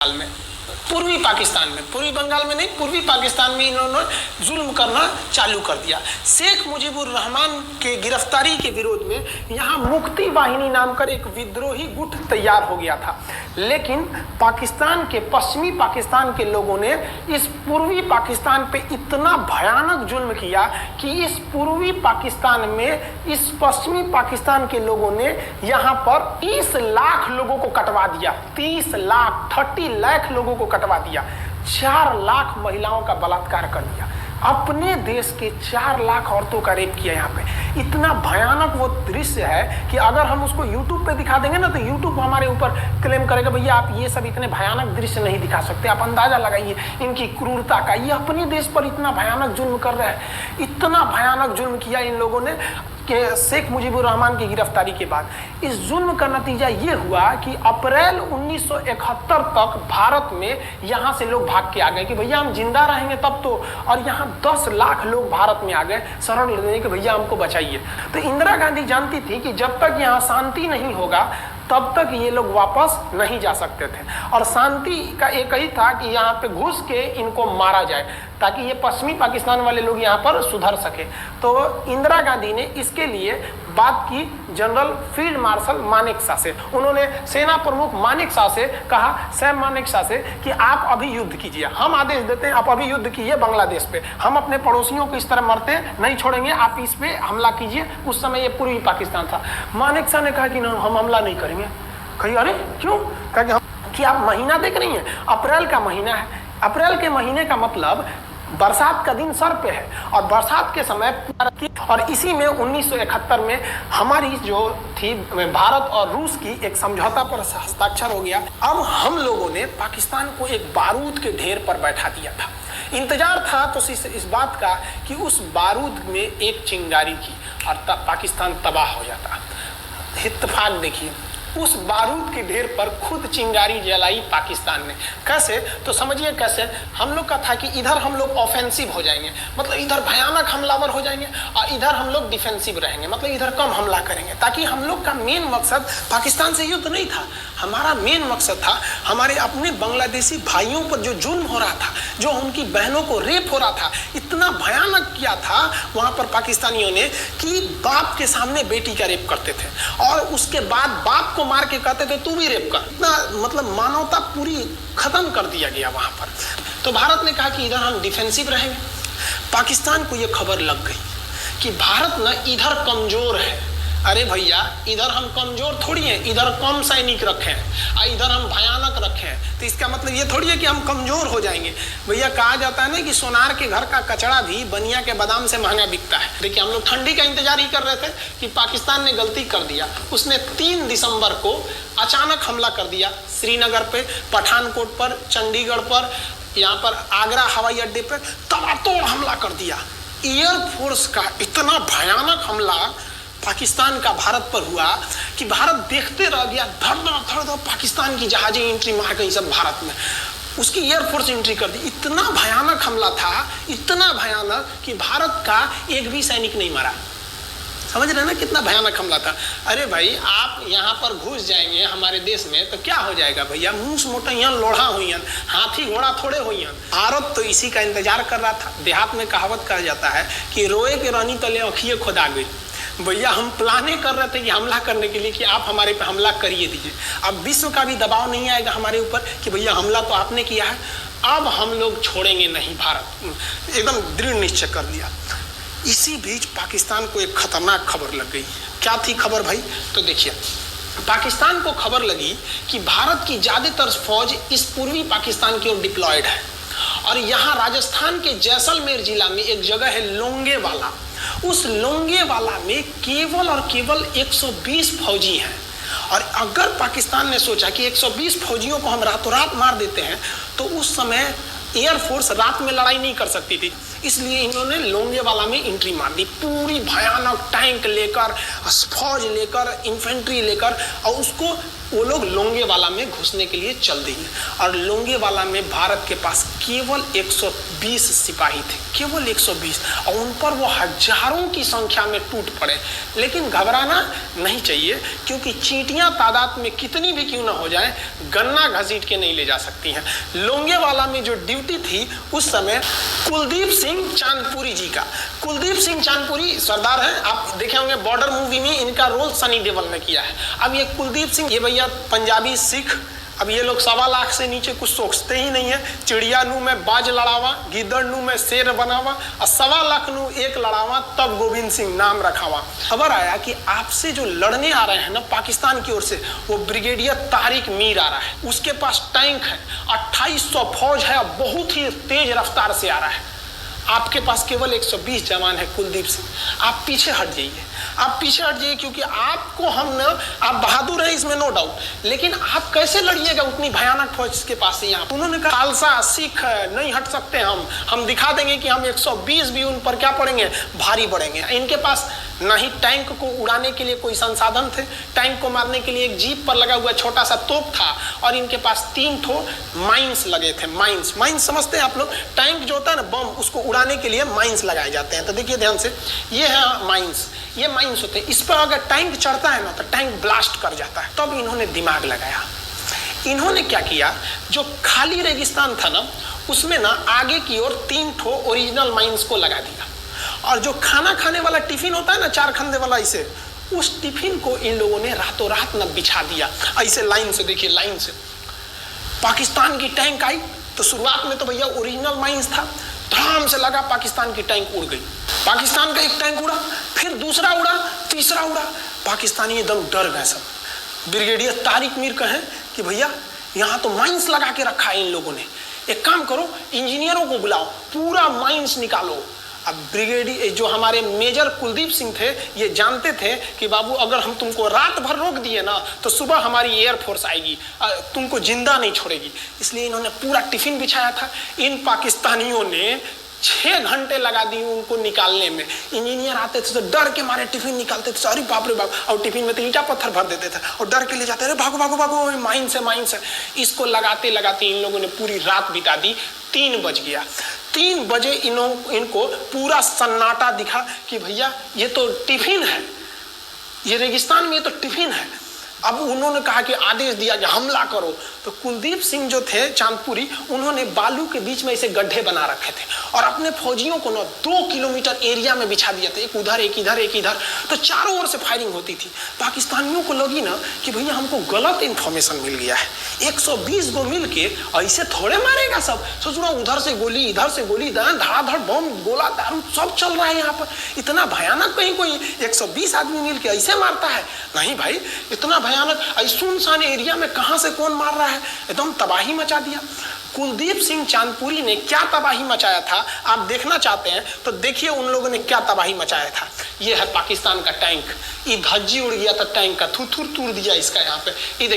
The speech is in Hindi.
में, पूर्वी पाकिस्तान में, पूर्वी बंगाल में नहीं, पूर्वी पाकिस्तान में इन्होंने जुल्म करना चालू कर दिया। शेख मुजीबुर रहमान के गिरफ्तारी के विरोध में यहाँ मुक्ति वाहिनी नाम कर एक विद्रोही गुट तैयार हो गया था, लेकिन पाकिस्तान के पश्चिमी पाकिस्तान के लोगों ने इस पूर्वी पाकिस्तान पे इतना भयानक जुल्म किया कि इस पूर्वी पाकिस्तान में इस पश्चिमी पाकिस्तान के लोगों ने यहाँ पर 30 लाख लोगों को कटवा दिया। 30 लाख लोगों को कटवा दिया। 4 लाख महिलाओं का बलात्कार कर दिया। अपने देश के 4 लाख औरतों का रेप किया। यहाँ पे इतना भयानक वो दृश्य है कि अगर हम उसको YouTube पे दिखा देंगे ना तो YouTube हमारे ऊपर क्लेम करेगा, भैया आप ये सब इतने भयानक दृश्य नहीं दिखा सकते, आप अंदाजा लगाइए इनकी क्रूरता का। ये अपने देश पर इतना भयानक जुल्म कर रहे हैं। इतना भयानक जुल्म किया इन लोगों ने कि शेख मुजीबुर रहमान की गिरफ्तारी के बाद इस जुल्म का नतीजा ये हुआ कि अप्रैल 1971 तक भारत में यहाँ से लोग भाग के आ गए कि भैया हम जिंदा रहेंगे तब तो, और यहाँ 10 लाख लोग भारत में आ गए शरण लेने कि भैया हमको बचाइए। तो इंदिरा गांधी जानती थी कि जब तक यहाँ शांति नहीं होगा तब तक ये लोग वापस नहीं जा सकते थे, और शांति का एक ही था कि यहाँ पे घुस के इनको मारा जाए ताकि ये पश्चिमी पाकिस्तान वाले लोग यहाँ पर सुधर सके। तो इंदिरा गांधी ने इसके लिए बात की जनरल फील्ड मार्शल मानेकशॉ से। उन्होंने सेना प्रमुख मानेकशॉ से कहा, सैम मानेकशॉ से, कि आप अभी युद्ध कीजिए, हम आदेश देते हैं, आप अभी युद्ध कीजिए बांग्लादेश पे, हम अपने पड़ोसियों को इस तरह मरते नहीं छोड़ेंगे, आप इस पे हमला कीजिए। उस समय ये पूर्वी पाकिस्तान था। मानेकशॉ ने कहा कि ना, हम हमला नहीं करेंगे। कही अरे क्यों? कहा कि आप महीना देख रही हैं, अप्रैल का महीना है, अप्रैल के महीने का मतलब बरसात का दिन सर पे है, और बरसात के समय, और इसी में 1971 में हमारी जो थी भारत और रूस की एक समझौता पर हस्ताक्षर हो गया। अब हम लोगों ने पाकिस्तान को एक बारूद के ढेर पर बैठा दिया था। इंतजार था तो इस बात का कि उस बारूद में एक चिंगारी की और तब पाकिस्तान तबाह हो जाता। इत्तेफाक देखिए, उस बारूद के ढेर पर खुद चिंगारी जलाई पाकिस्तान ने। कैसे? तो समझिए कैसे। हम लोग का था कि इधर हम लोग ऑफेंसिव हो जाएंगे, मतलब इधर भयानक हमलावर हो जाएंगे, और इधर हम लोग डिफेंसिव रहेंगे, मतलब इधर कम हमला करेंगे, ताकि हम लोग का मेन मकसद पाकिस्तान से युद्ध नहीं था। हमारा मेन मकसद था हमारे अपने बांग्लादेशी भाइयों पर जो जुल्म हो रहा था, जो उनकी बहनों को रेप हो रहा था, इतना भयानक किया था वहां पर पाकिस्तानियों ने कि बाप के सामने बेटी का रेप करते थे, और उसके बाद बाप को मार के कहते थे तू भी रेप कर। इतना मतलब मानवता पूरी खत्म कर दिया गया वहां पर। तो भारत ने कहा कि इधर हम डिफेंसिव रहेंगे। पाकिस्तान को यह खबर लग गई कि भारत न इधर कमजोर है। अरे भैया, इधर हम कमजोर थोड़ी हैं, इधर कम सैनिक रखे हैं और इधर हम भयानक रखे हैं, तो इसका मतलब ये थोड़ी है कि हम कमजोर हो जाएंगे। भैया कहा जाता है ना कि सोनार के घर का कचड़ा भी बनिया के बादाम से महंगा बिकता है। देखिए, हम लोग ठंडी का इंतजार ही कर रहे थे कि पाकिस्तान ने गलती कर दिया। उसने 3 दिसंबर को अचानक हमला कर दिया श्रीनगर पे, पठानकोट पर, चंडीगढ़ पर, यहाँ पर आगरा हवाई अड्डे पर तबातोड़ हमला कर दिया। एयरफोर्स का इतना भयानक हमला पाकिस्तान का भारत पर हुआ कि भारत देखते रह गया। धड़ धड़ पाकिस्तान की जहाजें एंट्री मार गई सब भारत में, उसकी एयरफोर्स एंट्री कर दी। इतना भयानक हमला था, इतना भयानक कि भारत का एक भी सैनिक नहीं मरा। समझ रहे ना कितना भयानक हमला था। अरे भाई, आप यहाँ पर घुस जाएंगे हमारे देश में तो क्या हो जाएगा भैया? मूस मोटैया लोढ़ा हुई, हाथी घोड़ा थोड़े हुई। भारत तो इसी का इंतजार कर रहा था। देहात में कहावत कहा जाता है कि रोए के रानी तले अखिए खुदा गई। भैया हम प्लाने कर रहे थे कि हमला करने के लिए कि आप हमारे पे हमला करिए दीजिए। अब विश्व का भी दबाव नहीं आएगा हमारे ऊपर कि भैया हमला तो आपने किया है, अब हम लोग छोड़ेंगे नहीं। भारत एकदम दृढ़ निश्चय कर लिया। इसी बीच पाकिस्तान को एक खतरनाक खबर लग गई। क्या थी खबर भाई? तो देखिए, पाकिस्तान को खबर लगी कि भारत की ज्यादातर फौज इस पूर्वी पाकिस्तान की ओर डिप्लॉयड है, और यहाँ राजस्थान के जैसलमेर जिला में एक जगह है लोंगेवाला। उस लोंगेवाला में केवल और केवल 120 फौजी हैं, और अगर पाकिस्तान ने सोचा कि 120 फौजियों को हम रातों रात मार देते हैं तो उस समय एयरफोर्स रात में लड़ाई नहीं कर सकती थी, इसलिए इन्होंने लोंगेवाला में एंट्री मार दी। पूरी भयानक टैंक लेकर, फौज लेकर, इन्फेंट्री लेकर, और उसको वो लोग लोंगेवाला में घुसने के लिए चल दिए और लोंगेवाला में भारत के पास केवल 120 सिपाही थे, केवल 120, और उन पर वो हजारों की संख्या में टूट पड़े। लेकिन घबराना नहीं चाहिए, क्योंकि चींटियां तादाद में कितनी भी क्यों ना हो जाए, गन्ना घसीट के नहीं ले जा सकती हैं। लोंगेवाला में जो ड्यूटी थी उस समय कुलदीप सिंह चांदपुरी जी का, कुलदीप सिंह चांदपुरी सरदार हैं, आप देखे होंगे बॉर्डर मूवी में इनका रोल सनी देओल ने किया है। अब ये कुलदीप सिंह, ये भैया पंजाबी सिख, अब ये लोग 1.25 लाख से नीचे कुछ सोचते ही नहीं है। चिड़िया नू में बाज लड़ावा, गिद्दड़ नू में शेर बनावा, और 1.25 लाख नू एक लड़ावा, तब गोविंद सिंह नाम रखावा। खबर आया कि आपसे जो लड़ने आ रहे हैं ना पाकिस्तान की ओर से, वो ब्रिगेडियर तारिक मीर आ रहा है। उसके पास टैंक है, 2800 फौज है, बहुत ही तेज रफ्तार से आ रहा है। आपके पास केवल 120 जवान है कुलदीप सिंह, आप पीछे हट जाइए, आप पीछे हट जाइए, क्योंकि आपको हम ना, आप बहादुर हैं इसमें नो डाउट, लेकिन आप कैसे लड़िएगा उतनी भयानक फौज के पास यहाँ। उन्होंने कहा खालसा सिख नहीं हट सकते, हम दिखा देंगे कि हम 120 भी उन पर क्या पड़ेंगे, भारी पड़ेंगे। इनके पास ना ही टैंक को उड़ाने के लिए कोई संसाधन थे, टैंक को मारने के लिए एक जीप पर लगा हुआ छोटा सा तोप था, और इनके पास 3 ठो माइंस लगे थे। माइंस समझते हैं आप लोग, टैंक जो होता है ना बम, उसको उड़ाने के लिए माइंस लगाए जाते हैं। तो देखिए ध्यान से, ये है माइंस, ये माइंस होते हैं, इस पर अगर टैंक चढ़ता है ना तो टैंक ब्लास्ट कर जाता है। तब इन्होंने दिमाग लगाया, इन्होंने क्या किया, जो खाली रेगिस्तान था ना उसमें ना आगे की ओर 3 ठो ओरिजिनल माइंस को लगा दिया, और जो खाना खाने वाला टिफिन होता है ना 4 खंदे वाला, इसे, उस टिफिन को इन लोगों ने रातों रात न बिछा दिया। ऐसे लाइन से देखिए, लाइन से पाकिस्तान की टैंक आई तो शुरुआत में तो भैया ओरिजिनल माइंस था, धड़ाम से लगा, पाकिस्तान की टैंक उड़ गई। पाकिस्तान का एक टैंक उड़ा, फिर दूसरा उड़ा, तीसरा उड़ा, पाकिस्तानी एकदम डर गए सब। ब्रिगेडियर तारिक मीर कहे कि भैया यहाँ तो माइंस लगा के रखा है इन लोगों ने, एक काम करो इंजीनियरों को बुलाओ, पूरा माइंस निकालो। अब ब्रिगेडियर जो हमारे मेजर कुलदीप सिंह थे, ये जानते थे कि बाबू अगर हम तुमको रात भर रोक दिए ना तो सुबह हमारी एयरफोर्स आएगी, तुमको जिंदा नहीं छोड़ेगी। इसलिए इन्होंने पूरा टिफिन बिछाया था। इन पाकिस्तानियों ने 6 घंटे लगा दिए उनको निकालने में। इंजीनियर आते थे तो डर के मारे टिफिन निकालते थे, अरे बाप रे बाप, और टिफिन में तो ईंटा पत्थर भर देते थे और डर के ले जाते, अरे भागो भागो भागो, माइंस है। इसको लगाते लगाते इन लोगों ने पूरी रात बिता दी। 3 बज गया, 3 बजे इनको पूरा सन्नाटा दिखा कि भैया ये तो टिफिन है, ये रेगिस्तान में ये तो टिफिन है। अब उन्होंने कहा कि आदेश दिया कि हमला करो। तो कुलदीप सिंह जो थे चांदपुरी, उन्होंने बालू के बीच में ऐसे गड्ढे बना रखे थे और अपने फौजियों को ना 2 किलोमीटर एरिया में बिछा दिया था, एक उधर एक इधर एक इधर। तो चारों ओर से फायरिंग होती थी। पाकिस्तानियों को लगी ना कि भैया हमको गलत इंफॉर्मेशन मिल गया है, 120 को मिल के ऐसे थोड़े मारेगा सब। सोच रहा उधर से गोली इधर से गोली, धड़ाधड़ बम गोला दारू सब चल रहा है यहाँ पर, इतना भयानक कहीं कोई 120 आदमी मिल के ऐसे मारता है? नहीं भाई, इतना भयानक सुनसान एरिया में कहां से कौन मार रहा है, एकदम तबाही मचा दिया। कुलदीप सिंह चांदपुरी ने क्या तबाही मचाया था आप देखना चाहते हैं तो देखिए उन लोगों ने क्या तबाही मचाया था। यह है पाकिस्तान का टैंक, ये धज्जी उड़ गया था टैंक का, थूर थूर तूर दिया इसका यहाँ पे, ये